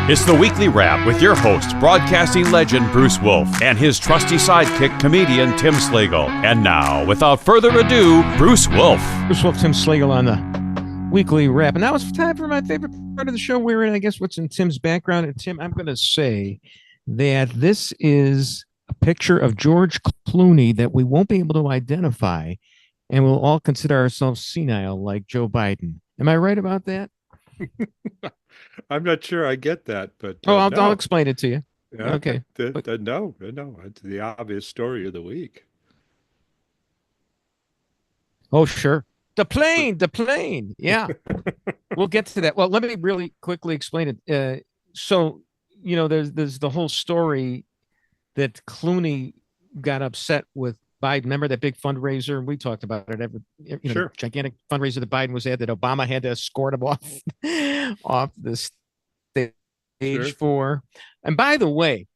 It's the Weekly Wrap with your host, broadcasting legend Bruce Wolf, and his trusty sidekick, comedian Tim Slagle. And now, without further ado, Bruce Wolf. Bruce Wolf, Tim Slagle on the Weekly Wrap. And now it's time for my favorite part of the show, wherein I guess what's in Tim's background. And Tim, I'm going to say that this is a picture of George Clooney that we won't be able to identify, and we'll all consider ourselves senile like Joe Biden. Am I right about that? I'm not sure I get that, but I'll explain it to you. Yeah, okay. No, it's the obvious story of the week. Oh, sure. The plane. Yeah. We'll get to that. Well, let me really quickly explain it. So, there's the whole story that Clooney got upset with Biden. Remember that big fundraiser? We talked about it. Sure. Gigantic fundraiser that Biden was at, that Obama had to escort him off the stage for. And by the way,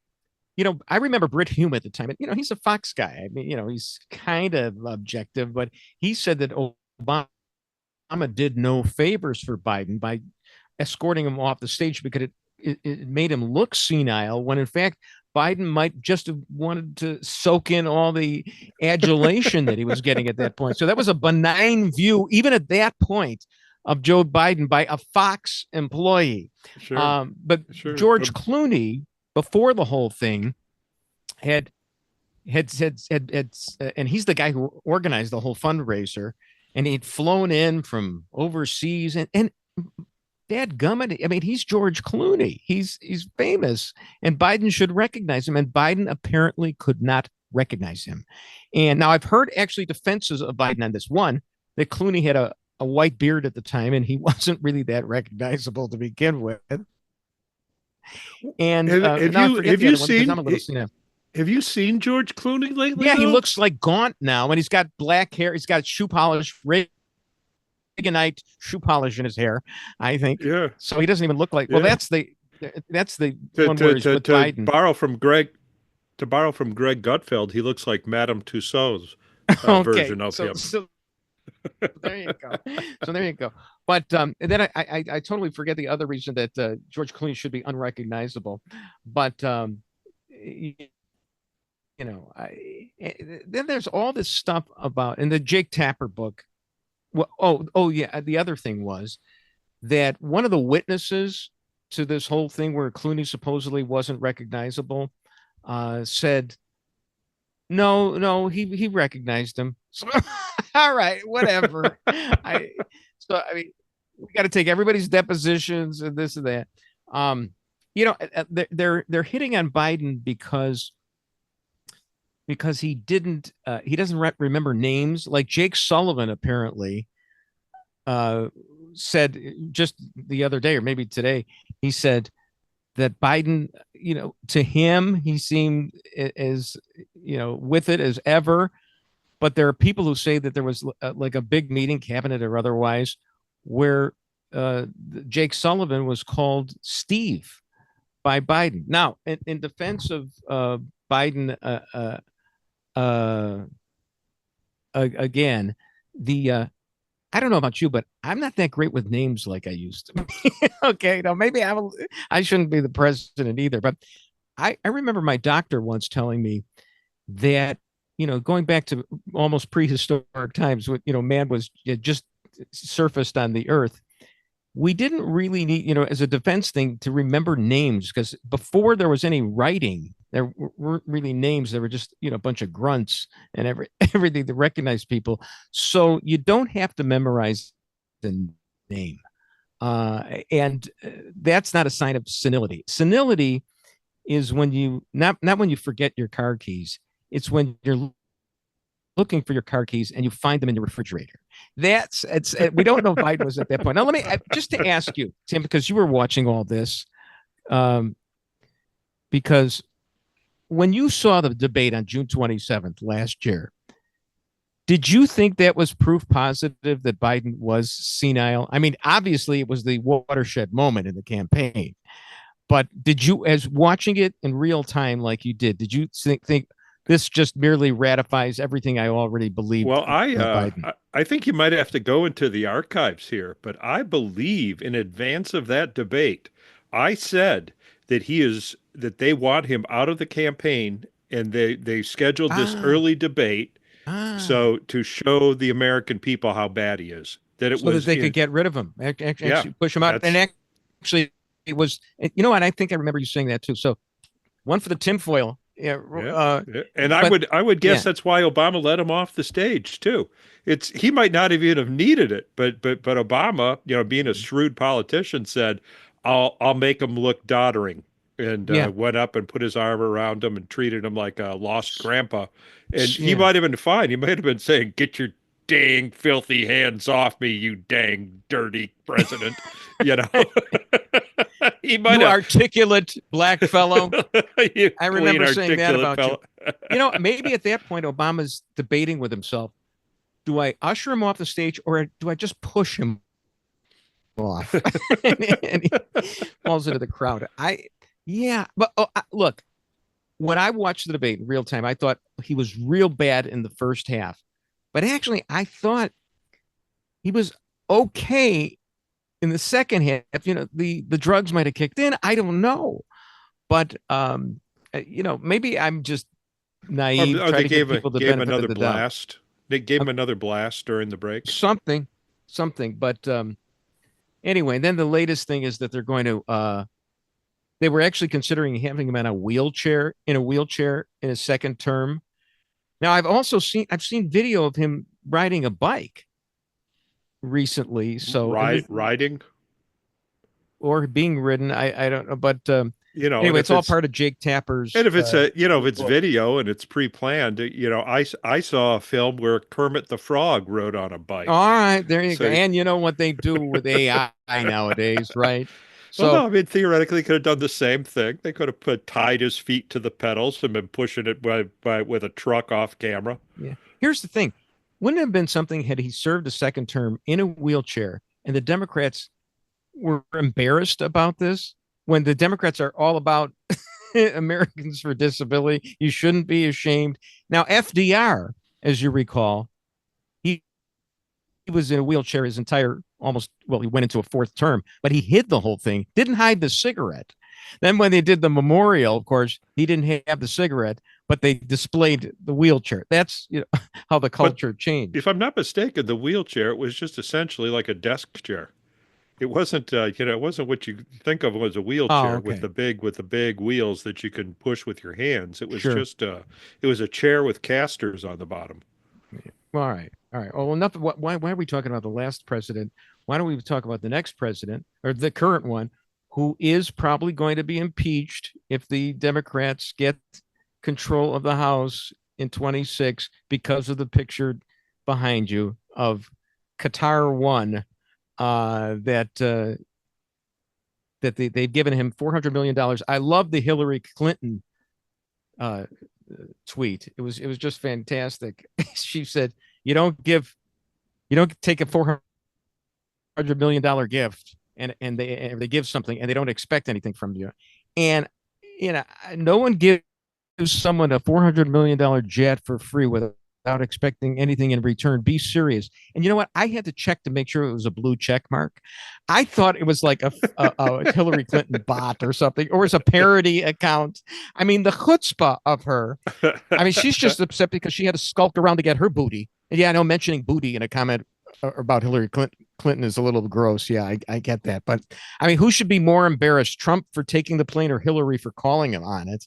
I remember Brit Hume at the time. And, he's a Fox guy. I mean, he's kind of objective, but he said that Obama did no favors for Biden by escorting him off the stage because it made him look senile, when in fact Biden might just have wanted to soak in all the adulation that he was getting at that point. So that was a benign view, even at that point, of Joe Biden by a Fox employee. Sure. George Clooney, before the whole thing, had and he's the guy who organized the whole fundraiser, and he'd flown in from overseas, and dadgummit, I mean, he's George Clooney. He's famous, and Biden should recognize him. And Biden apparently could not recognize him. And now I've heard actually defenses of Biden on this. One, that Clooney had a white beard at the time, and he wasn't really that recognizable to begin with. And have you seen George Clooney lately? Yeah, he looks like gaunt now, and he's got black hair. He's got shoe polish, Reaganite shoe polish in his hair, I think. Yeah. So he doesn't even look like. Well, that's the one where he's with Biden. Borrow from Greg Gutfeld, he looks like Madame Tussauds version of him. So there you go. But and then I totally forget the other reason that George Clooney should be unrecognizable. But then there's all this stuff about in the Jake Tapper book. Well, yeah. The other thing was that one of the witnesses to this whole thing where Clooney supposedly wasn't recognizable said, no, he recognized him. So, all right, whatever. I mean, we got to take everybody's depositions and this and that. They're hitting on Biden because he doesn't remember names. Like Jake Sullivan apparently said just the other day, or maybe today, he said that Biden, to him, he seemed as, with it as ever. But there are people who say that there was like a big meeting, cabinet or otherwise, where Jake Sullivan was called Steve by Biden. Now, in defense of Biden, again, I don't know about you, but I'm not that great with names like I used to be. Okay, now maybe I shouldn't be the president either, but I remember my doctor once telling me that, going back to almost prehistoric times, when, man was just surfaced on the earth, we didn't really need, as a defense thing, to remember names, because before there was any writing, there weren't really names. There were just, a bunch of grunts and everything to recognize people. So you don't have to memorize the name. And that's not a sign of senility. Senility is when you, not when you forget your car keys. It's when you're looking for your car keys and you find them in the refrigerator. We don't know if Biden was at that point. Now, let me just to ask you, Tim, because you were watching all this, because when you saw the debate on June 27th last year, did you think that was proof positive that Biden was senile? I mean, obviously it was the watershed moment in the campaign, but did you, as watching it in real time like you did you think this just merely ratifies everything I already believed? Well, I think you might have to go into the archives here, but I believe in advance of that debate, I said that they want him out of the campaign, and they scheduled this Ah, early debate ah. so to show the American people how bad he is. That it So that was they in could get rid of him, yeah, actually push him out. And that's actually, it was, you know what? I think I remember you saying that too. So one for the tinfoil. Yeah. yeah. Yeah. And But I would guess yeah, that's why Obama let him off the stage too. He might not even have needed it, but Obama, being a shrewd politician, said, I'll make him look doddering, and yeah, went up and put his arm around him and treated him like a lost grandpa. And he yeah. might have been fine. He might have been saying, "Get your dang filthy hands off me, you dang dirty president." You know, he might You have. articulate black fellow. You I clean, remember saying that articulate about you. fellow. Maybe at that point, Obama's debating with himself. Do I usher him off the stage or do I just push him off? And he falls into the crowd. Yeah, but look, when I watched the debate in real time, I thought he was real bad in the first half. But actually, I thought he was okay in the second half. The drugs might have kicked in. I don't know. But maybe I'm just naive, Or try they to give people the gave him benefit of another the doubt. blast. They gave him Um, another blast during the break. something, something. But anyway, then the latest thing is that they're going to they were actually considering having him in a wheelchair in a second term. Now I've seen video of him riding a bike recently. So Riding, or being ridden. I don't know, but and anyway, it's all part of Jake Tapper's. if it's if it's video and it's pre-planned, I saw a film where Kermit the Frog rode on a bike. All right, there you go. So, And you know what they do with AI nowadays, right? well, no, So I mean, theoretically, could have done the same thing. They could have tied his feet to the pedals and been pushing it with a truck off camera. yeah. Here's the thing. Wouldn't it have been something had he served a second term in a wheelchair and the Democrats were embarrassed about this when the Democrats are all about Americans for disability? You shouldn't be ashamed. Now, FDR, as you recall, he was in a wheelchair his entire he went into a fourth term, but he hid the whole thing, didn't hide the cigarette. Then when they did the memorial, of course, he didn't have the cigarette, but they displayed the wheelchair. That's how the culture changed. If I'm not mistaken, the wheelchair was just essentially like a desk chair. It wasn't, it wasn't what you think of as a wheelchair Okay. with the big wheels that you can push with your hands. It was Sure. just, it was a chair with casters on the bottom. All right. Oh, well, enough. Why are we talking about the last president? Why don't we talk about the next president or the current one, who is probably going to be impeached if the Democrats get control of the House in 26 because of the picture behind you of Qatar 1 that they've given him $400 million. I love the Hillary Clinton tweet. It was just fantastic. She said, you don't take a $400 million gift and they give something and they don't expect anything from you. And no one gives someone a $400 million jet for free without expecting anything in return. Be serious. And you know what? I had to check to make sure it was a blue check mark. I thought it was like a Hillary Clinton bot or something, or it's a parody account. I mean, the chutzpah of her. I mean, she's just upset because she had to skulk around to get her booty. And yeah, I know mentioning booty in a comment about Hillary Clinton is a little gross. Yeah, I get that. But I mean, who should be more embarrassed, Trump for taking the plane or Hillary for calling him on it?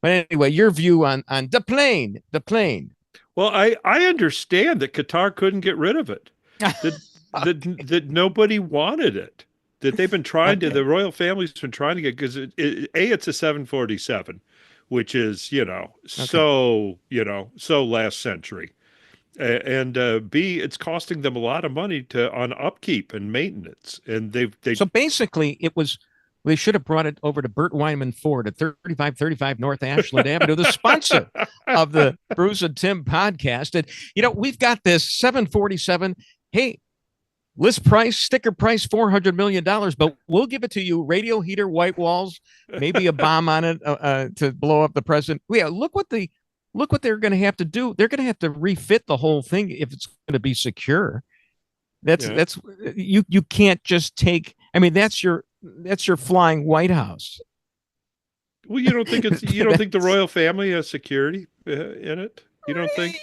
But anyway, your view on the plane. Well, I understand that Qatar couldn't get rid of it. That nobody wanted it. That they've been trying to, the royal family's been trying to get, because it's a 747, which is, so last century. And B, it's costing them a lot of money on upkeep and maintenance. And so basically they should have brought it over to Burt Weinman Ford at 3535 North Ashland Avenue, the sponsor of the Bruce and Tim podcast. And, we've got this 747. Hey, list price, sticker price, $400 million, but we'll give it to you. Radio heater, white walls, maybe a bomb on it to blow up the president. Yeah, look what they're going to have to do. They're going to have to refit the whole thing if it's going to be secure. That's you can't just take. I mean, that's your flying White House. Well, you don't think you don't think the royal family has security in it? You don't think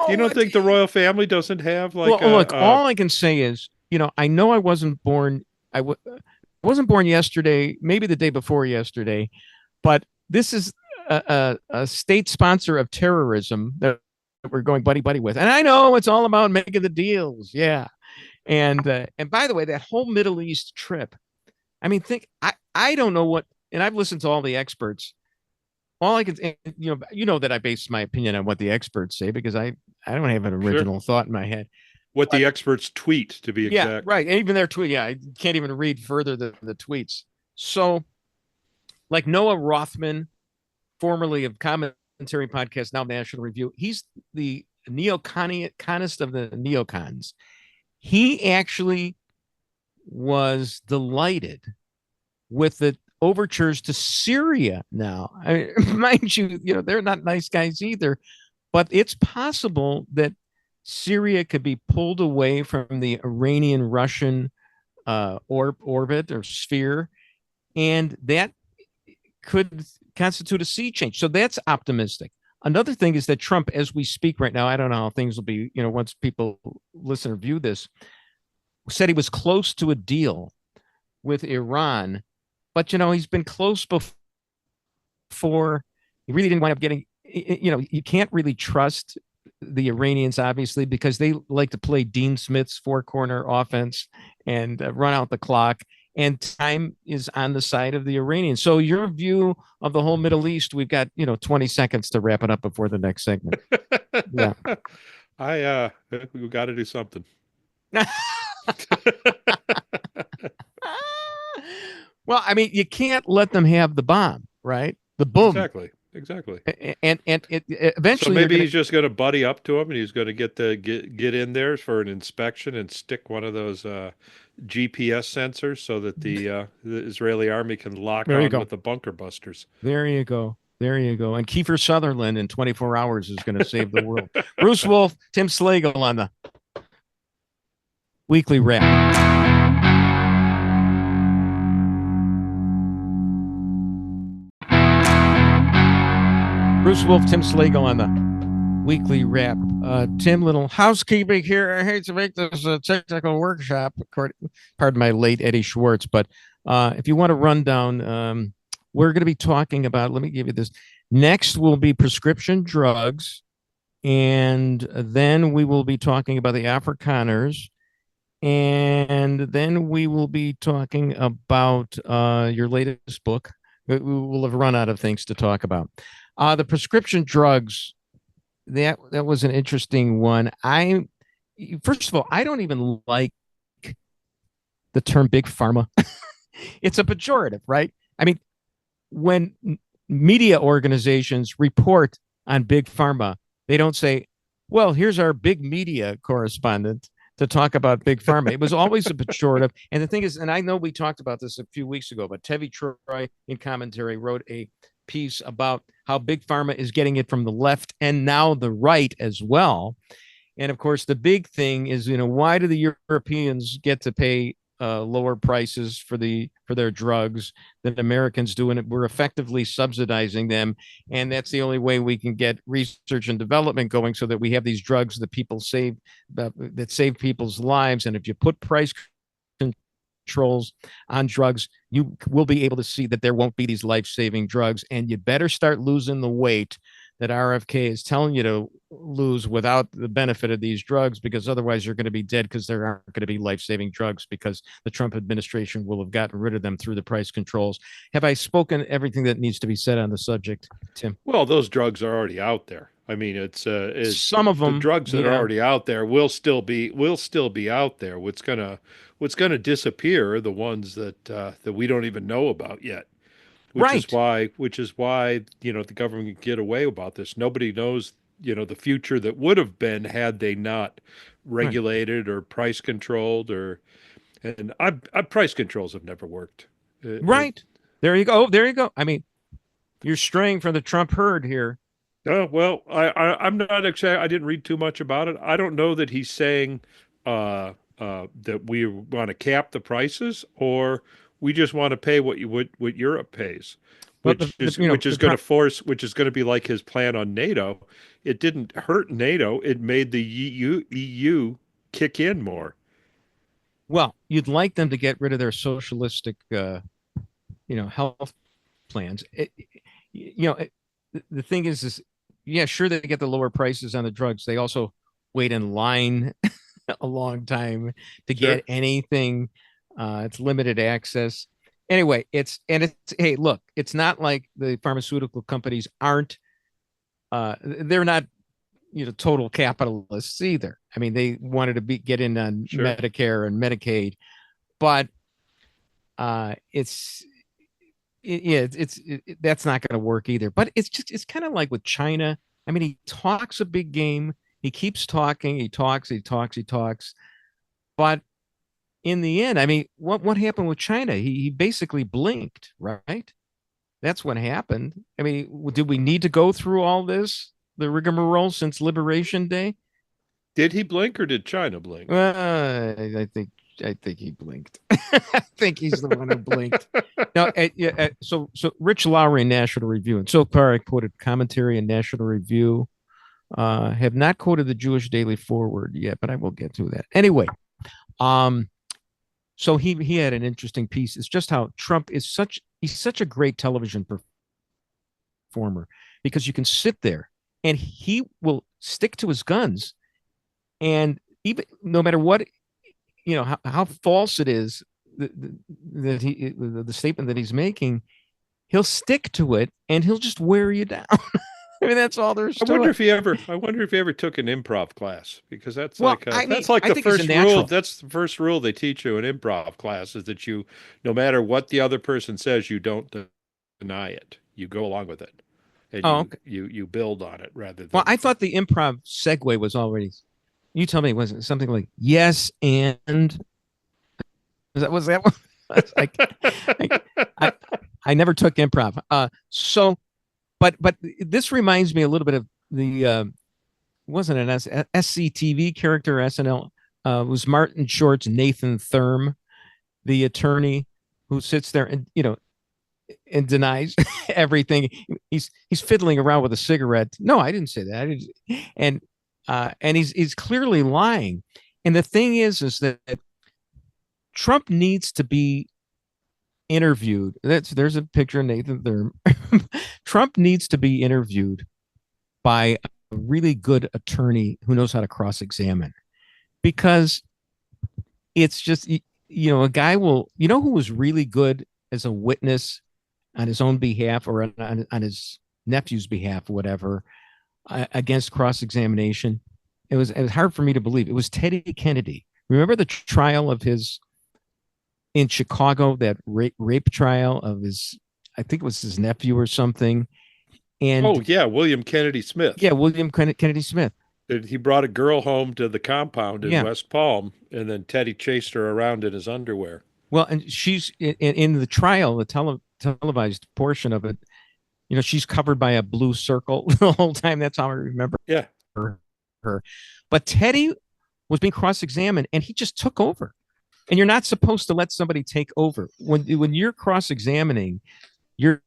you don't think the royal family doesn't have like Well, look, a all I can say is, I know I wasn't born. Wasn't born yesterday, maybe the day before yesterday, but this is a state sponsor of terrorism that we're going buddy buddy with, and I know it's all about making the deals, yeah. And by the way, that whole Middle East trip, I mean, I don't know what, and I've listened to all the experts. All I can, that I base my opinion on what the experts say because I don't have an original thought in my head. what the experts tweet, to be Yeah, exact. right. And even their tweet, I can't even read further the tweets. So, like Noah Rothman, formerly of Commentary Podcast, now National Review, he's the neoconist of the neocons. He actually was delighted with the overtures to Syria now. I mean, mind you, they're not nice guys either, but it's possible that Syria could be pulled away from the Iranian-Russian orbit or sphere, and that could constitute a sea change. So that's optimistic. Another thing is that Trump, as we speak right now, I don't know how things will be, once people listen or view this, said he was close to a deal with Iran, but he's been close before. He really didn't wind up getting. You can't really trust the Iranians, obviously, because they like to play Dean Smith's four-corner offense and run out the clock. And time is on the side of the Iranians. So your view of the whole Middle East, we've got 20 seconds to wrap it up before the next segment. Yeah, We got to do something. Well, I mean, you can't let them have the bomb, right? The boom. Exactly. And it eventually. So maybe he's just going to buddy up to him, and he's going to get in there for an inspection and stick one of those GPS sensors so that the Israeli army can lock on with the bunker busters. There you go. And Kiefer Sutherland in 24 hours is going to save the world. Bruce Wolf, Tim Slagle on the Weekly Wrap. Bruce Wolf, Tim Slagle on the Weekly Wrap. Tim, little housekeeping here. I hate to make this a technical workshop, pardon my late Eddie Schwartz, but if you want a rundown, we're going to be talking about, let me give you this. Next will be prescription drugs, and then we will be talking about the Afrikaners, and then we will be talking about your latest book. We will have run out of things to talk about. The prescription drugs, that was an interesting one. First of all, I don't even like the term big pharma. It's a pejorative, right? I mean, when media organizations report on big pharma, they don't say, well, here's our big media correspondent to talk about big pharma. It was always a pejorative. And the thing is, and I know we talked about this a few weeks ago, but Tevi Troy in Commentary wrote a piece about how big pharma is getting it from the left and now the right as well. And of course, the big thing is, why do the Europeans get to pay lower prices for their drugs than Americans do? And we're effectively subsidizing them. And that's the only way we can get research and development going so that we have these drugs that people save, that save people's lives. And if you put price controls on drugs, you will be able to see that there won't be these life-saving drugs, and you better start losing the weight that RFK is telling you to lose without the benefit of these drugs, because otherwise you're going to be dead, because there aren't going to be life-saving drugs because the Trump administration will have gotten rid of them through the price controls. Have I spoken everything that needs to be said on the subject, Tim? Well, those drugs are already out there. I mean, it's some of them. The drugs that are already out there will still be out there. What's gonna disappear are the ones that we don't even know about yet. Which is why the government can get away about this. Nobody knows the future that would have been had they not regulated or price controlled and price controls have never worked. There you go. I mean, you're straying from the Trump herd here. Oh, well, I'm not exactly. I didn't read too much about it. I don't know that he's saying that we want to cap the prices or we just want to pay what Europe pays, Well, which is going to be like his plan on NATO. It didn't hurt NATO. It made the EU kick in more. well, you'd like them to get rid of their socialistic, health plans. The thing is, yeah, sure, they get the lower prices on the drugs. They also wait in line a long time to get anything. It's limited access. Anyway, hey, look, it's not like the pharmaceutical companies aren't, they're not, total capitalists either. I mean, they wanted to get in on Medicare and Medicaid, but that's not going to work either. But it's kind of like with China. I mean, he talks a big game. He keeps talking. He talks. But in the end, I mean, what happened with China? He basically blinked, right? That's what happened. I mean, did we need to go through all this, the rigmarole since Liberation Day? Did he blink or did China blink? I think he blinked. I think he's the one who blinked. No, so Rich Lowry in National Review, and so far I quoted commentary in National Review. Have not quoted the Jewish Daily Forward yet, but I will get to that. Anyway, so he had an interesting piece. It's just how Trump is he's such a great television performer, because you can sit there and he will stick to his guns, and even no matter what, how false it is that the statement that he's making, he'll stick to it and he'll just wear you down. I mean, that's all there's to it. I wonder if he ever took an improv class, because that's like the first rule. That's the first rule they teach you in improv class, is that you, no matter what the other person says, you don't deny it. You go along with it. And you build on it rather than. Well, I thought the improv segue was already. You tell me, was it something like yes and? Was that one? I never took improv. But this reminds me a little bit of the wasn't an SCTV character, SNL. Was Martin Short's Nathan Thurm, the attorney who sits there and denies everything. He's fiddling around with a cigarette. No, I didn't say that. And he's clearly lying. And the thing is that Trump needs to be interviewed. There's a picture of Nathan Thurm. Trump needs to be interviewed by a really good attorney who knows how to cross-examine, because it's just, a guy will, who was really good as a witness on his own behalf or on his nephew's behalf, or whatever, against cross-examination. It was hard for me to believe. It was Teddy Kennedy. Remember the trial of his in Chicago, that rape trial of his, I think it was his nephew or something. And William Kennedy Smith. Yeah, William Kennedy Smith. He brought a girl home to the compound in West Palm, and then Teddy chased her around in his underwear. Well, and she's in the trial, the televised portion of it, she's covered by a blue circle the whole time. That's how I remember her. But Teddy was being cross-examined, and he just took over. And you're not supposed to let somebody take over. When you're cross-examining, you're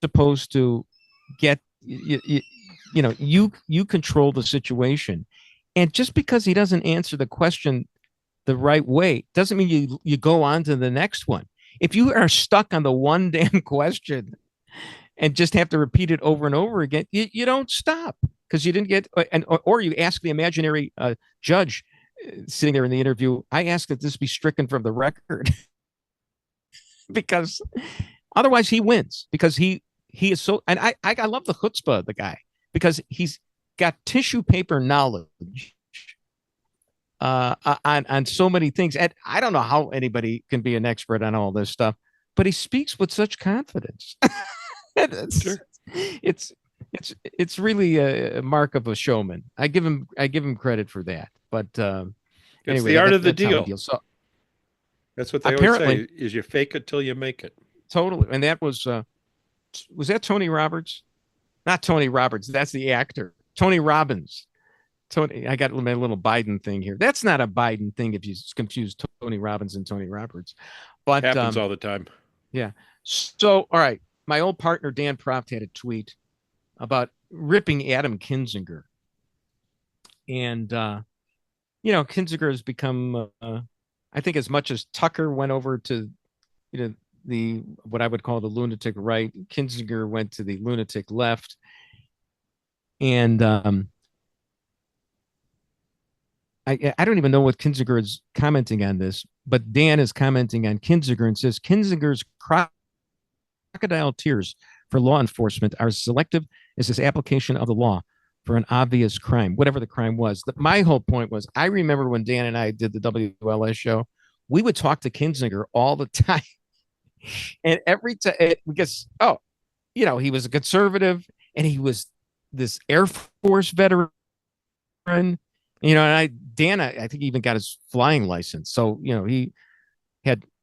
supposed to get, you control the situation. And just because he doesn't answer the question the right way doesn't mean you go on to the next one. If you are stuck on the one damn question and just have to repeat it over and over again, you don't stop, because you didn't get, or you ask the imaginary judge sitting there in the interview, I ask that this be stricken from the record, because otherwise he wins, because he is so, and I love the chutzpah of the guy, because he's got tissue paper knowledge on so many things. And I don't know how anybody can be an expert on all this stuff, but he speaks with such confidence. It's really a mark of a showman. I give him credit for that. But it's the art of the deal. So that's what they always say: is you fake it till you make it. Totally. And that was that Tony Roberts? Not Tony Roberts. That's the actor. Tony Robbins. Tony. I got my little Biden thing here. That's not a Biden thing if you confuse Tony Robbins and Tony Roberts. But Happens all the time. yeah. So, all right. My old partner, Dan Proft, had a tweet about ripping Adam Kinzinger. And, Kinzinger has become, I think, as much as Tucker went over to, what I would call the lunatic right, Kinzinger went to the lunatic left. And I don't even know what Kinzinger is commenting on this, but Dan is commenting on Kinzinger and says Kinzinger's crocodile tears for law enforcement are selective as his application of the law for an obvious crime, whatever the crime was. My whole point was, I remember when Dan and I did the WLS show, we would talk to Kinzinger all the time. And every time, because, he was a conservative and he was this Air Force veteran, and Dan, I think he even got his flying license. So, he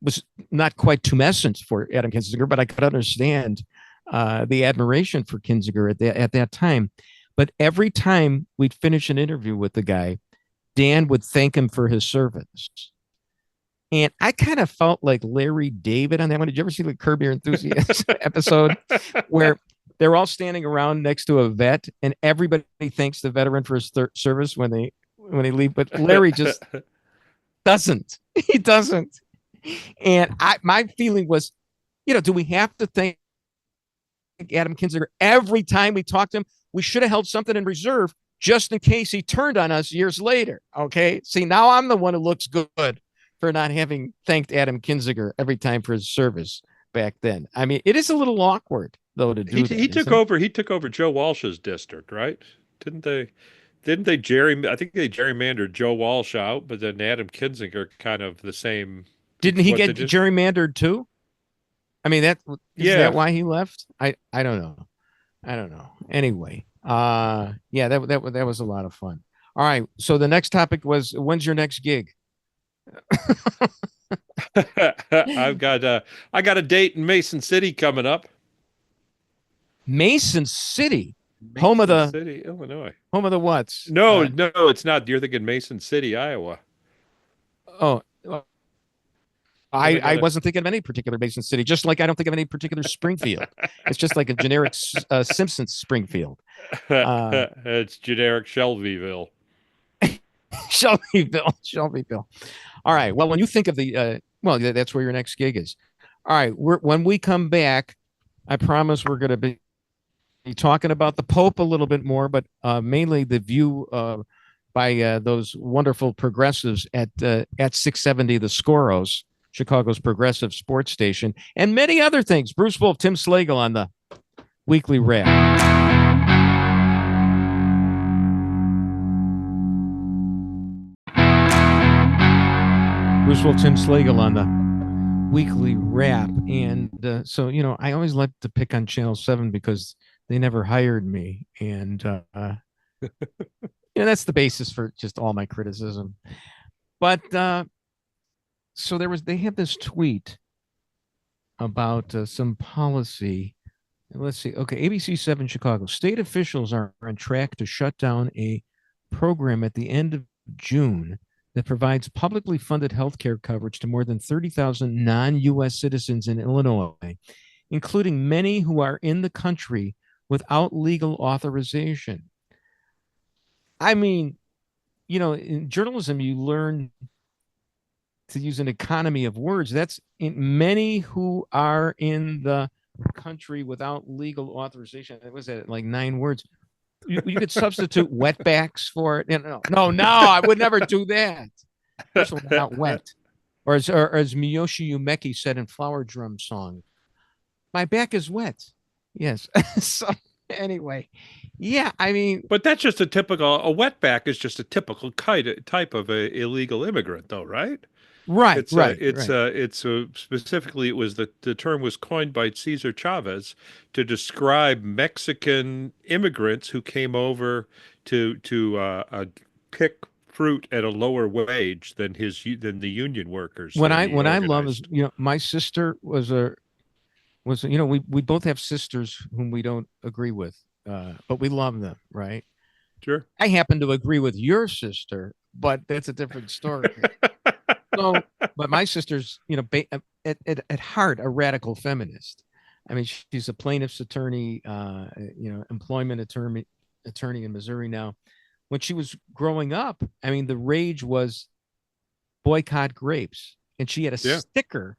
was not quite tumescent for Adam Kinzinger, but I could understand the admiration for Kinzinger at that time. But every time we'd finish an interview with the guy, Dan would thank him for his service. And I kind of felt like Larry David on that one. Did you ever see the Curb Your Enthusiasm episode where they're all standing around next to a vet and everybody thanks the veteran for his service when they leave, but Larry just doesn't. He doesn't. And my feeling was, do we have to thank Adam Kinzinger every time we talk to him? We should have held something in reserve just in case he turned on us years later. Okay. See, now I'm the one who looks good for not having thanked Adam Kinzinger every time for his service back then. I mean, it is a little awkward though to do that. He took over Joe Walsh's district, right? Didn't they I think they gerrymandered Joe Walsh out, but then Adam Kinzinger kind of the same. Didn't he get gerrymandered too? I mean, that why he left? I don't know. Anyway, that was a lot of fun. All right. So the next topic was, when's your next gig? I got a date in Mason City coming up. Mason City, home of the City, Illinois. Home of the what's? No, it's not. You're thinking Mason City, Iowa. Oh, I wasn't thinking of any particular Mason City, just like I don't think of any particular Springfield. It's just like a generic Simpsons Springfield. It's generic Shelbyville. Shelbyville. All right. Well, when you think of the, that's where your next gig is. All right. When we come back, I promise we're going to be talking about the Pope a little bit more, but mainly the view by those wonderful progressives at 670 The Scoros, Chicago's progressive sports station, and many other things. Bruce Wolf, Tim Slagle on the Weekly Wrap. Bruce Wolf, Tim Slagle on the Weekly Wrap. And so, I always like to pick on Channel 7 because they never hired me. And, that's the basis for just all my criticism. But so they have this tweet about some policy. Let's see. Okay. ABC 7 Chicago. State officials are on track to shut down a program at the end of June that provides publicly funded health care coverage to more than 30,000 non-U.S. citizens in Illinois, including many who are in the country without legal authorization. I mean, in journalism, you learn to use an economy of words. That's in many who are in the country without legal authorization. What was that, like 9 words? You could substitute wetbacks for it. No, I would never do that. First of all, not wet. Or as Miyoshi Umeki said in Flower Drum Song, my back is wet. Yes. So anyway, yeah, I mean. But that's just a wetback is just a typical type of a illegal immigrant, though, right? Right, Specifically, it was the term was coined by Cesar Chavez to describe Mexican immigrants who came over to pick fruit at a lower wage than the union workers. What I love is my sister was we both have sisters whom we don't agree with, but we love them, right? Sure. I happen to agree with your sister, but that's a different story. So, but my sister's, at heart, a radical feminist. I mean, she's a plaintiff's attorney, employment attorney in Missouri now. When she was growing up, I mean, the rage was boycott grapes, and she had a Yeah. sticker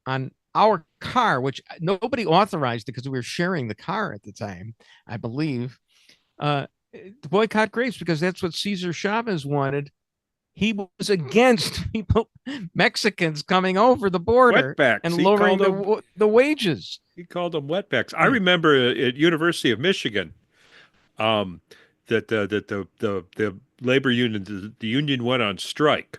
on our car, which nobody authorized it because we were sharing the car at the time, I believe. To boycott grapes because that's what Cesar Chavez wanted. He was against Mexicans coming over the border Wetbacks. and lowering the wages. He called them wetbacks. I remember at University of Michigan, that the labor union, the union went on strike,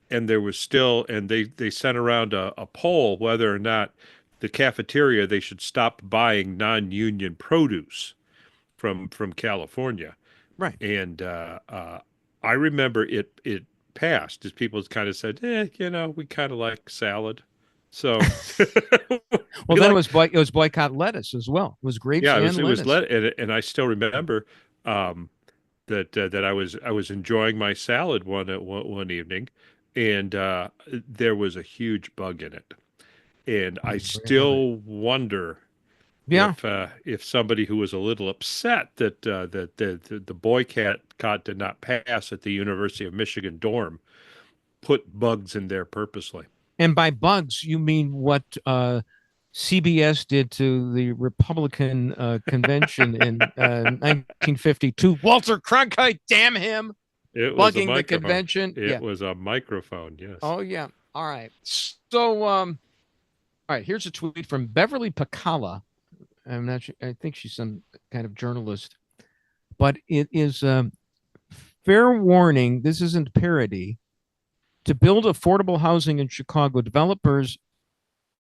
and there was still, and they sent around a poll whether or not the cafeteria, they should stop buying non-union produce from California. Right. And I remember it passed, as people kind of said, we kind of like salad. So, well, then it was boycott lettuce as well. It was grapes. Yeah, and lettuce. And I still remember that I was enjoying my salad one evening, and there was a huge bug in it, and I still wonder if somebody who was a little upset that the boycott did not pass at the University of Michigan dorm put bugs in there purposely. And by bugs, you mean what CBS did to the Republican convention in 1952. Walter Cronkite, damn him, bugging the convention. It was a microphone, yes. Oh, yeah. All right. So, all right, here's a tweet from Beverly Pacala. I'm not sure. I think she's some kind of journalist. But it is fair warning. This isn't parody. To build affordable housing in Chicago, developers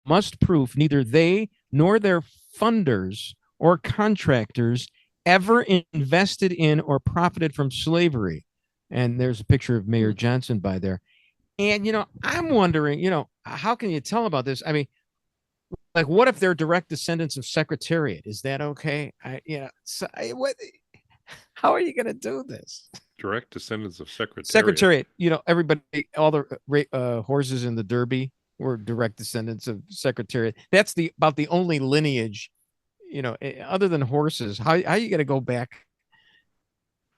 must prove neither they nor their funders or contractors ever invested in or profited from slavery. And there's a picture of Mayor Johnson by there. And, I'm wondering, how can you tell about this? I mean, like, what if they're direct descendants of Secretariat? Is that okay? How are you going to do this? Direct descendants of Secretariat. Secretariat, everybody, all the horses in the Derby were direct descendants of Secretariat. That's about the only lineage, other than horses. How are you going to go back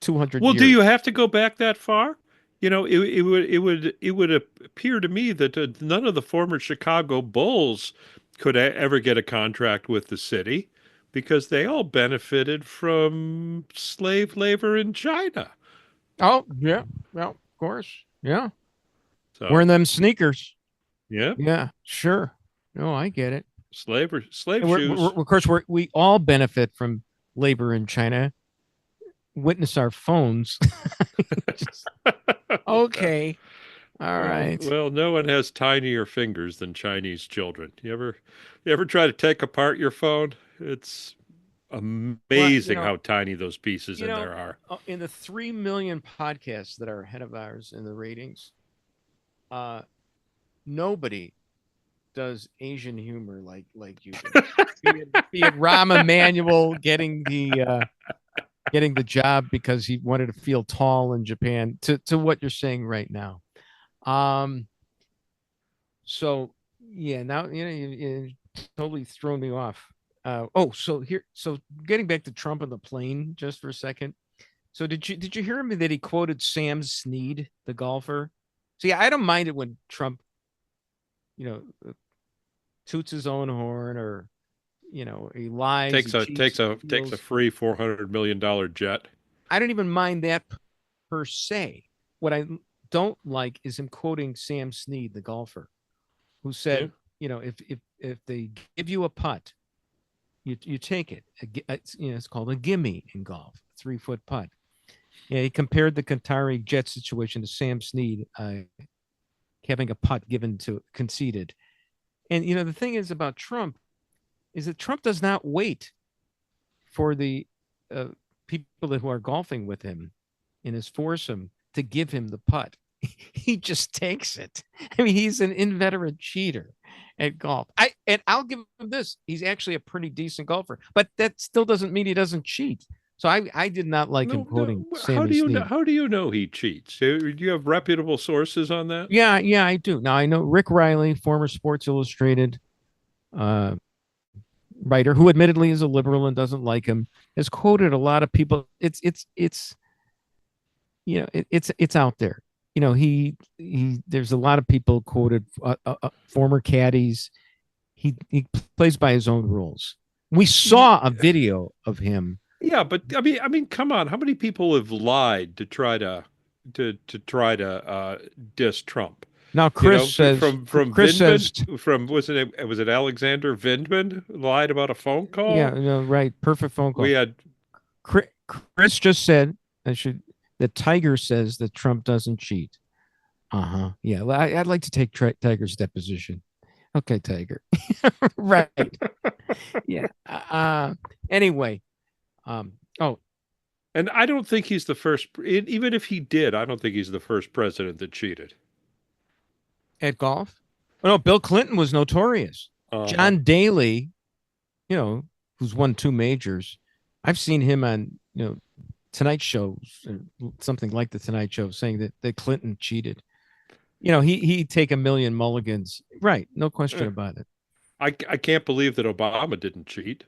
200 years? Well, do you have to go back that far? It would appear to me that none of the former Chicago Bulls could ever get a contract with the city because they all benefited from slave labor in China. Oh, yeah. Well, of course. Yeah. So, wearing them sneakers. Yeah. Yeah, sure. No, I get it. Slave shoes. Of course, we all benefit from labor in China. Witness our phones. Okay. All right. Well, no one has tinier fingers than Chinese children. You ever try to take apart your phone? It's amazing how tiny those pieces in there are. In the 3 million podcasts that are ahead of ours in the ratings, nobody does Asian humor like you do. be it Rahm Emanuel getting the job because he wanted to feel tall in Japan, to what you're saying right now. So yeah, now you totally thrown me off. So getting back to Trump on the plane just for a second. So did you hear me that he quoted Sam Snead, the golfer? See, I don't mind it when Trump, toots his own horn, or he lies. Takes a free $400 million jet. I don't even mind that per se. What I don't like is him quoting Sam Snead, the golfer, who said, if they give you a putt, you take it. It's called a gimme in golf, 3-foot putt. Yeah, he compared the Qatari jet situation to Sam Snead having a putt conceded. And the thing is about Trump is that Trump does not wait for the people who are golfing with him in his foursome to give him the putt. He just takes it. I mean, he's an inveterate cheater at golf. I'll give him this. He's actually a pretty decent golfer, but that still doesn't mean he doesn't cheat. So I did not like him quoting How Sammy do you know? Sneed. How do you know he cheats? Do you have reputable sources on that? Yeah, I do. Now I know Rick Riley, former Sports Illustrated uh, writer, who admittedly is a liberal and doesn't like him, has quoted a lot of people. It's it's out there. He there's a lot of people quoted former caddies. He plays by his own rules. We saw a video of him. Yeah, but I mean, come on. How many people have lied to try to diss Trump? Now You know, Chris says from Chris says Vindman, from was it Alexander Vindman lied about a phone yeah, call? no, right, perfect phone We call. had Chris just said that Tiger says that Trump doesn't cheat. Uh-huh. Yeah, well, I'd like to take Tiger's deposition. Okay, Tiger. Right. Yeah. Anyway, oh, and I don't think he's the first. Even if he did, I don't think he's the first president that cheated. at golf. Oh, no, Bill Clinton was notorious. Uh-huh. John Daly, who's won 2 majors. I've seen him on, Tonight Show, something like the Tonight Show, saying that Clinton cheated. He'd take a million mulligans. Right. No question about it. I can't believe that Obama didn't cheat.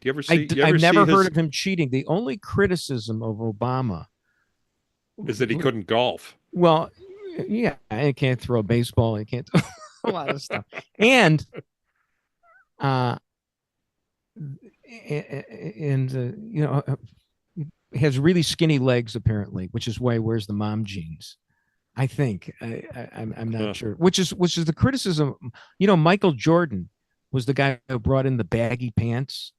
Do you ever see? I've never heard of him cheating. The only criticism of Obama is that he couldn't golf. Well, yeah, he can't throw a baseball. He can't do a lot of stuff. And has really skinny legs apparently, which is why he wears the mom jeans. I think I'm not sure. Which is the criticism. Michael Jordan was the guy who brought in the baggy pants,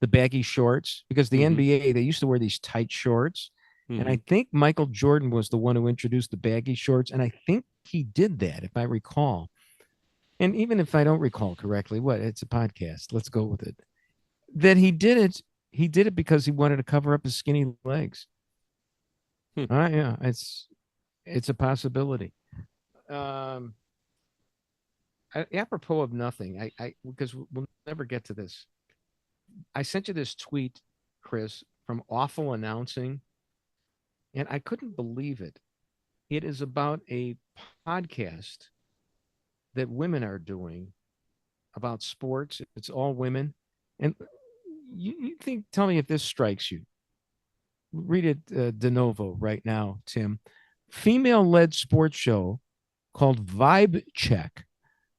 the baggy shorts, because the NBA, they used to wear these tight shorts. And I think Michael Jordan was the one who introduced the baggy shorts. And I think he did that, if I recall. And even if I don't recall correctly, it's a podcast. Let's go with it. That he did it because he wanted to cover up his skinny legs. Yeah, it's a possibility. Apropos of nothing, because we'll never get to this. I sent you this tweet, Chris, from Awful Announcing, and I couldn't believe it. It is about a podcast that women are doing about sports. It's all women. And tell me if this strikes you. Read it de novo right now, Tim. Female-led sports show called Vibe Check,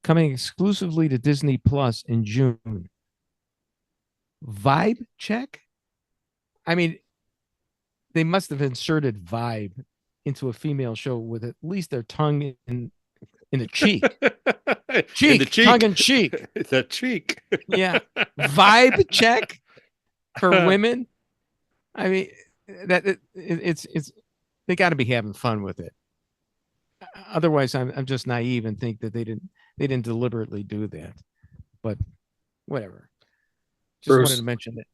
coming exclusively to Disney Plus in June. Vibe Check? I mean, they must have inserted vibe into a female show with at least their tongue in the cheek. In the cheek. Tongue in cheek. The cheek. Yeah. Vibe Check for women. I mean, it's they got to be having fun with it. Otherwise, I'm just naive and think that they didn't deliberately do that. But whatever. Just Bruce, wanted to mention that.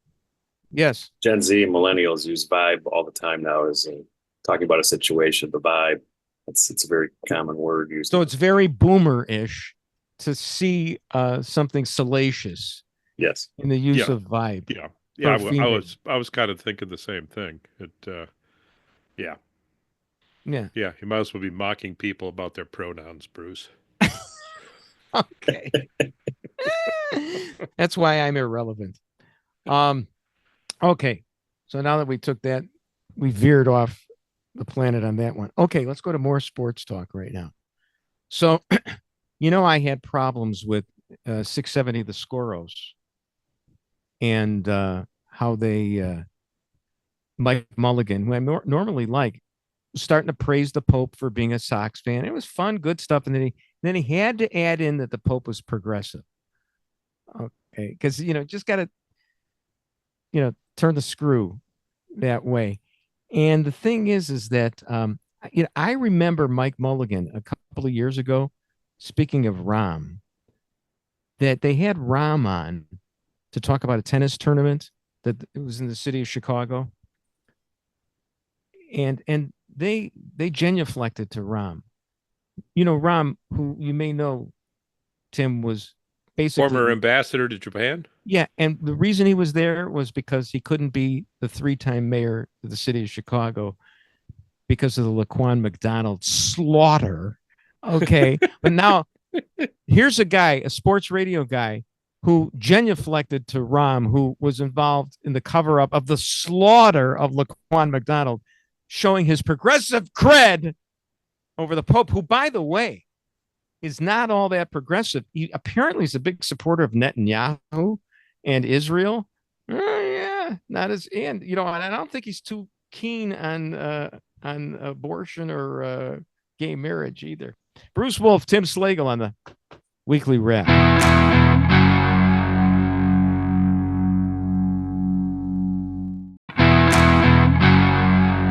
Yes. Gen Z millennials use vibe all the time now as talking about a situation. The vibe, it's a very common word used. So it's very boomer-ish to see something salacious. Yes. In the use of vibe. Yeah. Yeah. I was kind of thinking the same thing. Yeah. Yeah. Yeah. You might as well be mocking people about their pronouns, Bruce. Okay. That's why I'm irrelevant. Okay. So now that we took that, we veered off the planet on that one. Okay, let's go to more sports talk right now. So, I had problems with 670 the Scoros and how they Mike Mulligan, who I normally like, was starting to praise the Pope for being a Sox fan. It was fun, good stuff. And then he had to add in that the Pope was progressive. Okay, because just got to turn the screw that way. And the thing is that I remember Mike Mulligan a couple of years ago, speaking of Rahm, that they had Rahm on to talk about a tennis tournament that it was in the city of Chicago. And they genuflected to Rahm. Rahm, who you may know, Tim, was basically Former ambassador to Japan. Yeah, and the reason he was there was because he couldn't be the 3-time mayor of the city of Chicago because of the Laquan McDonald slaughter. Okay, but now here's a guy, a sports radio guy, who genuflected to Rahm, who was involved in the cover-up of the slaughter of Laquan McDonald, showing his progressive cred over the Pope, who, by the way, is not all that progressive. He apparently is a big supporter of Netanyahu and Israel. Yeah, not as, and you know, I don't think he's too keen on abortion or gay marriage either. Bruce Wolf, Tim Slagle on the Weekly Wrap.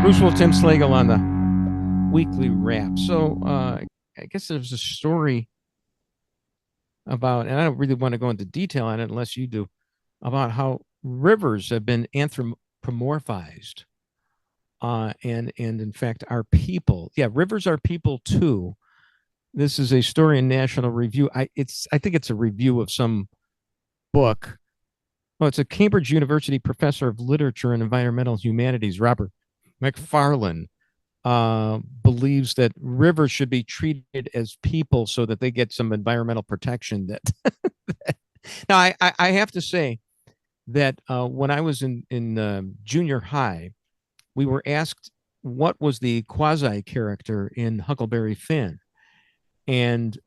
Bruce Wolf, Tim Slagle on the Weekly Wrap. So I guess there's a story about, and I don't really want to go into detail on it unless you do, about how rivers have been anthropomorphized. And in fact, our people, rivers are people too. This is a story in National Review. I think it's a review of some book. Oh, it's a Cambridge University professor of literature and environmental humanities, Robert McFarlane, believes that rivers should be treated as people so that they get some environmental protection. That now, I have to say that when I was in junior high, we were asked what was the quasi character in Huckleberry Finn, and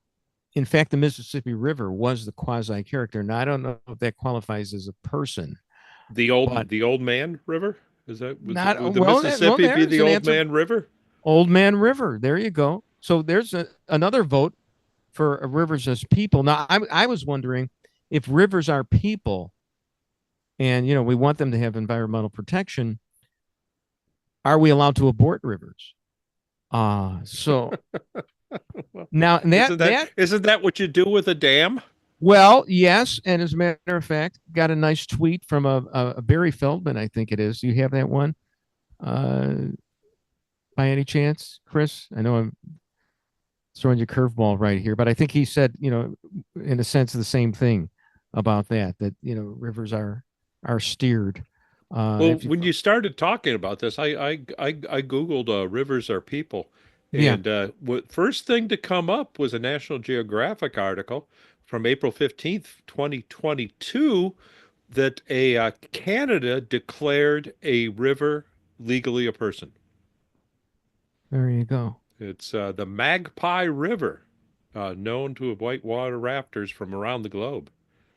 in fact, the Mississippi River was the quasi character. Now, I don't know if that qualifies as a person. The old man river. Is that would the well, Mississippi be the old man river? Old Man River. There you go. So there's another vote for rivers as people. Now, I was wondering if rivers are people, and you know we want them to have environmental protection. Are we allowed to abort rivers? So now isn't that what you do with a dam? Well, yes, and as a matter of fact, got a nice tweet from a Barry Feldman, I think it is. Do you have that one? By any chance, Chris? I know I'm throwing you a curveball right here, but I think he said, you know, in a sense, the same thing about that you know, rivers are steered. Well, when you started talking about this, I Googled rivers are people. And what first thing to come up was a National Geographic article from April 15th, 2022, that Canada declared a river legally a person. There you go. It's the Magpie River, known to whitewater rafters from around the globe.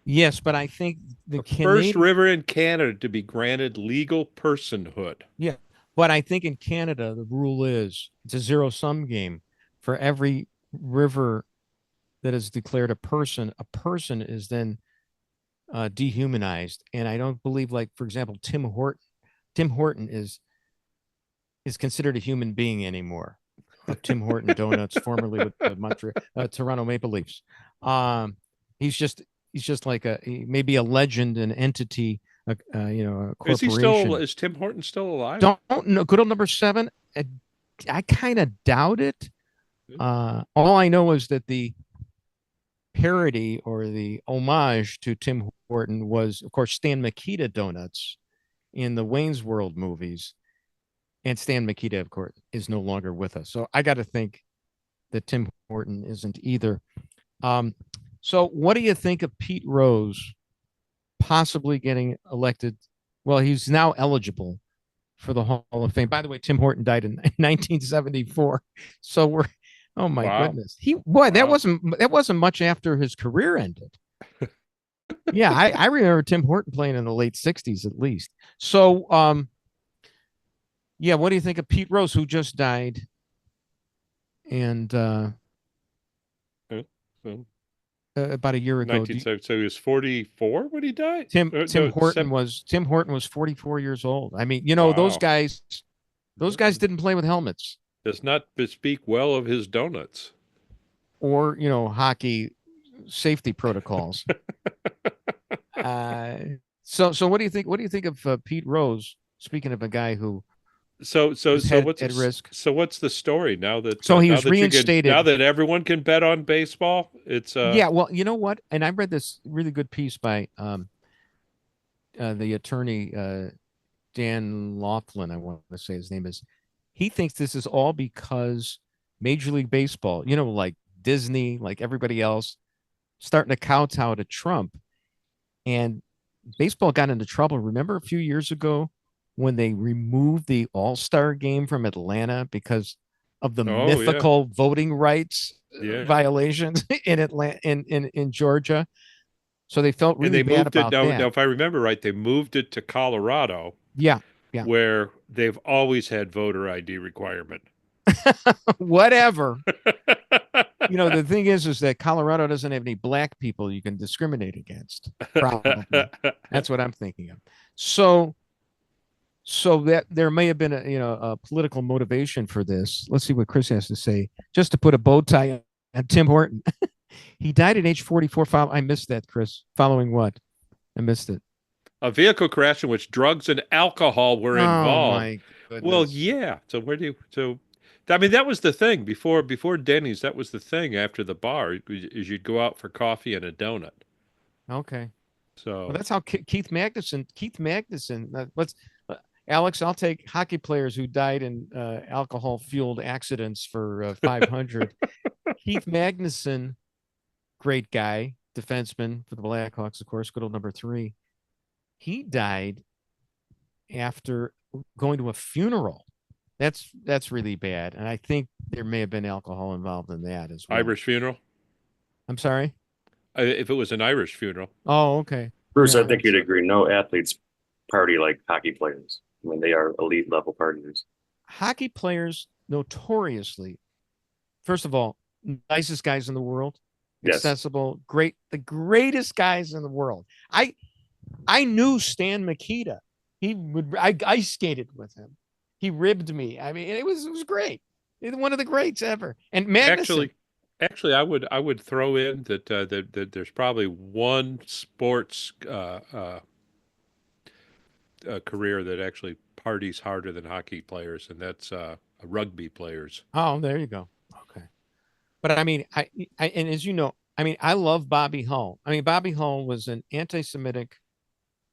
Yes, but I think the first river in Canada to be granted legal personhood. Yeah, but I think in Canada, the rule is it's a zero-sum game. For every river that is declared a person is then dehumanized. And I don't believe, like, for example, Tim Horton is considered a human being anymore. Tim Horton Donuts, formerly with the Toronto Maple Leafs. He's just like maybe a legend, an entity, you know, a corporation. Is Tim Horton still alive? Don't know. Good old number 7. I kind of doubt it. All I know is that the parody or the homage to Tim Horton was, of course, Stan Mikita Donuts in the Wayne's World movies. And Stan Mikita, of course, is no longer with us. So I got to think that Tim Horton isn't either. So what do you think of Pete Rose possibly getting elected? Well, he's now eligible for the Hall of Fame. By the way, Tim Horton died in 1974. So we're, oh my goodness. That wasn't much after his career ended. Yeah, I remember Tim Horton playing in the late 60s at least. So yeah, what do you think of Pete Rose, who just died? And about a year ago. So he was 44 when he died? Tim Horton was 44 years old. I mean, you know, those guys didn't play with helmets. Does not bespeak well of his donuts. Or, you know, hockey safety protocols. So what do you think? What do you think of Pete Rose? Speaking of a guy who his head at risk. So what's the story now that So he now was that you can reinstated. now that everyone can bet on baseball? It's Yeah, well, you know what? And I read this really good piece by the attorney Dan Laughlin, I want to say his name is. He thinks this is all because Major League Baseball, like Disney, like everybody else, starting to kowtow to Trump. And baseball got into trouble. Remember a few years ago when they removed the All-Star game from Atlanta because of the mythical voting rights violations in Atlanta, in Georgia? So they felt really bad about that. Now, if I remember right, they moved it to Colorado. Yeah. Where they've always had voter ID requirement. Whatever. The thing is that Colorado doesn't have any black people you can discriminate against. Probably. That's what I'm thinking of. So that there may have been a political motivation for this. Let's see what Chris has to say. Just to put a bow tie on Tim Horton. He died at age 44. I missed that, Chris. Following what? I missed it. A vehicle crash in which drugs and alcohol were involved. Oh my goodness. Well, yeah. So I mean, that was the thing before Denny's. That was the thing after the bar is you'd go out for coffee and a donut. Okay. So that's how Keith Magnuson. Let's Alex. I'll take hockey players who died in alcohol-fueled accidents for 500. Keith Magnuson, great guy, defenseman for the Blackhawks, of course, good old number 3. He died after going to a funeral. That's really bad. And I think there may have been alcohol involved in that as well. Irish funeral? I'm sorry? If it was an Irish funeral. Oh, okay. Bruce, I think you'd agree. No athletes party like hockey players. I mean, they are elite level partiers. Hockey players notoriously, first of all, nicest guys in the world. Accessible, great, the greatest guys in the world. I knew Stan Mikita. I ice skated with him. He ribbed me. I mean, it was great. One of the greats ever. And Magnuson. Actually, I would throw in that there's probably one sports career that actually parties harder than hockey players, and that's rugby players. Oh, there you go. Okay. But I mean, I and as you know, I mean, I love Bobby Hull. I mean, Bobby Hull was an anti-Semitic,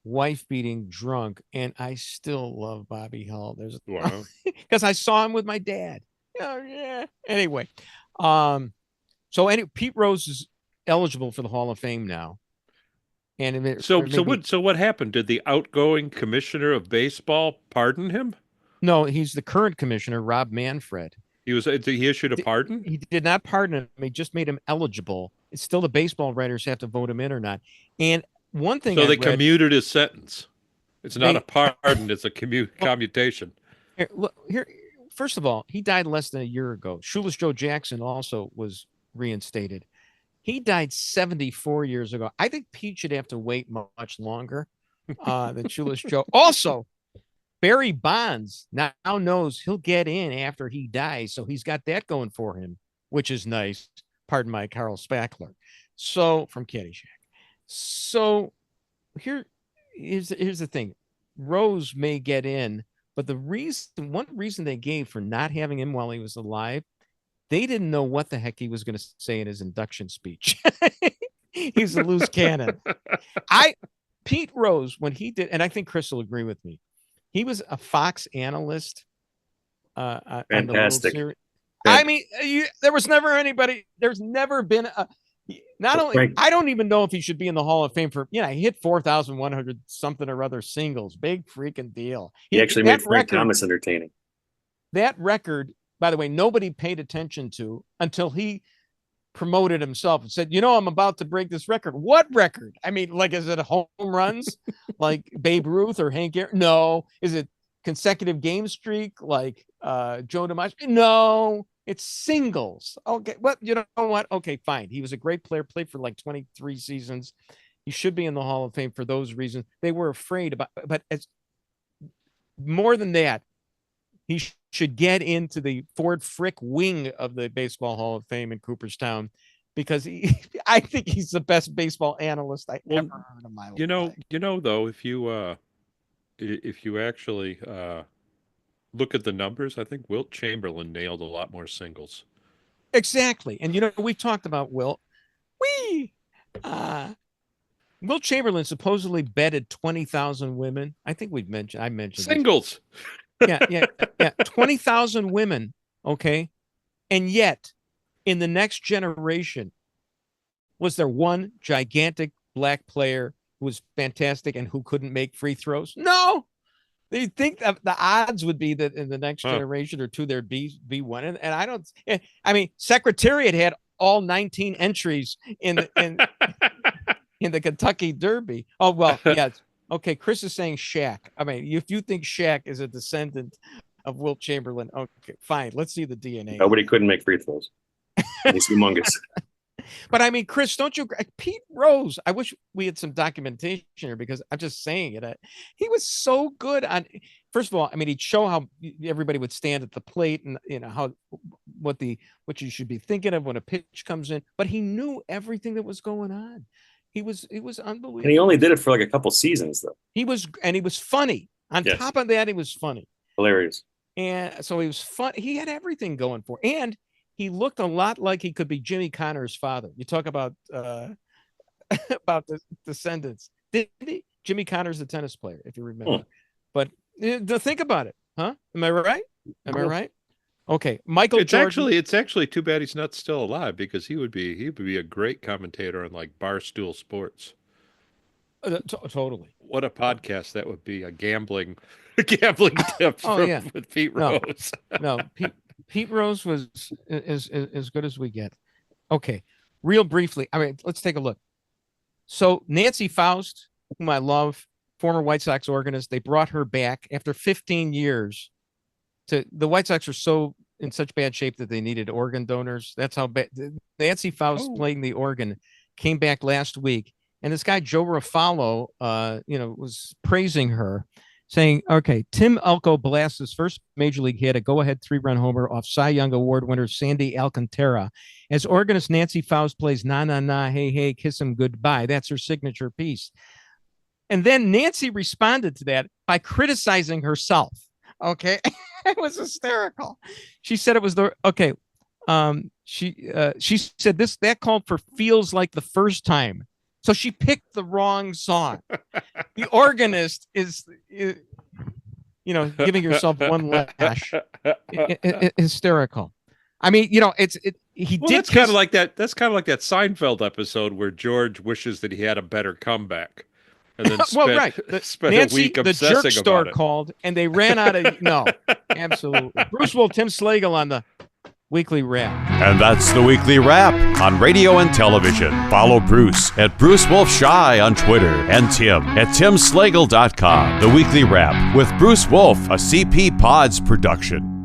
wife-beating drunk, and I still love Bobby Hull. Wow. Because I saw him with my dad. Oh yeah. Anyway, Pete Rose is eligible for the Hall of Fame now. And so what happened? Did the outgoing commissioner of baseball pardon him? No, he's the current commissioner, Rob Manfred. He issued a pardon? He did not pardon him. He just made him eligible. It's still the baseball writers have to vote him in or not. And one thing they commuted his sentence. It's not a pardon, it's a commutation. Here, first of all, he died less than a year ago. Shoeless Joe Jackson also was reinstated. He died 74 years ago. I think Pete should have to wait much longer than Shoeless Joe. Also, Barry Bonds now knows he'll get in after he dies, so he's got that going for him, which is nice. Pardon my Carl Spackler. So from Caddyshack. So here's the thing. Rose may get in, but one reason they gave for not having him while he was alive, they didn't know what the heck he was going to say in his induction speech. He's a loose cannon. Pete Rose, when he did, and I think Chris will agree with me, he was a Fox analyst. Fantastic. I mean, there's never been I don't even know if he should be in the Hall of Fame for, he hit 4,100 something or other singles. Big freaking deal. He actually made Frank Thomas entertaining. That record, by the way, nobody paid attention to until he promoted himself and said, I'm about to break this record. What record? I mean, like, is it home runs like Babe Ruth or Hank Aaron? No. Is it consecutive game streak like Joe DiMaggio? No, it's singles. Okay, well, you know what? Okay, fine. He was a great player, played for like 23 seasons. He should be in the Hall of Fame for those reasons. They were afraid about, but it's more than that. He should get into the Ford Frick wing of the Baseball Hall of Fame in Cooperstown, because I think he's the best baseball analyst I ever heard in my life. Though, if you actually look at the numbers, I think Wilt Chamberlain nailed a lot more singles. Exactly. And, we talked about Wilt. Wilt Chamberlain supposedly bedded 20,000 women. I think I mentioned singles. Yeah. 20,000 women. Okay. And yet, in the next generation, was there one gigantic black player who was fantastic and who couldn't make free throws? No. They think that the odds would be that in the next generation or two there'd be one, and I don't. I mean, Secretariat had all 19 entries in the Kentucky Derby. Oh well, yes. Okay, Chris is saying Shaq. I mean, if you think Shaq is a descendant of Wilt Chamberlain, okay, fine. Let's see the DNA. Nobody couldn't make free throws. He's humongous. But I mean, Chris, don't you? Pete Rose. I wish we had some documentation here because I'm just saying it. He was so good on. First of all, I mean, he'd show how everybody would stand at the plate and what you should be thinking of when a pitch comes in. But he knew everything that was going on. He was unbelievable. And he only did it for like a couple seasons, though. He was funny. On top of that, he was funny, hilarious, and so he was fun. He had everything going for, and he looked a lot like he could be Jimmy Connor's father. You talk about the descendants. Did he? Jimmy Connor's the tennis player, if you remember. But think about it, huh? Am I right? Am I right? Okay, Michael Jordan. It's actually too bad he's not still alive because he would be a great commentator on like Barstool Sports. Totally. What a podcast that would be! A gambling tips with Pete Rose. No, Pete Rose was as good as we get. Okay, real briefly. I mean, let's take a look. So Nancy Faust, whom I love, former White Sox organist, they brought her back after 15 years. The White Sox are in such bad shape that they needed organ donors. That's how bad. Nancy Faust playing the organ came back last week, and this guy Joe Ruffalo, was praising her, saying, okay, Tim Elko blasts his first major league hit, a go-ahead 3-run homer off Cy Young Award winner Sandy Alcantara. As organist Nancy Faust plays Na Na Na, Hey Hey, Kiss Him Goodbye. That's her signature piece. And then Nancy responded to that by criticizing herself. Okay, it was hysterical. She said it was she said that called for Feels Like the First Time. So she picked the wrong song. The organist is giving yourself one lash. Hysterical. I mean, That's kind of like that Seinfeld episode where George wishes that he had a better comeback. And then spent a week obsessing the jerk store about it. Called, and they ran out of no, absolutely. Bruce Wolf, Tim Slagle on the Weekly Wrap. And that's the Weekly Wrap on radio and television. Follow Bruce at Bruce Wolf Shy on Twitter and Tim at timslagle.com. The Weekly Wrap with Bruce Wolf, a CP Pods production.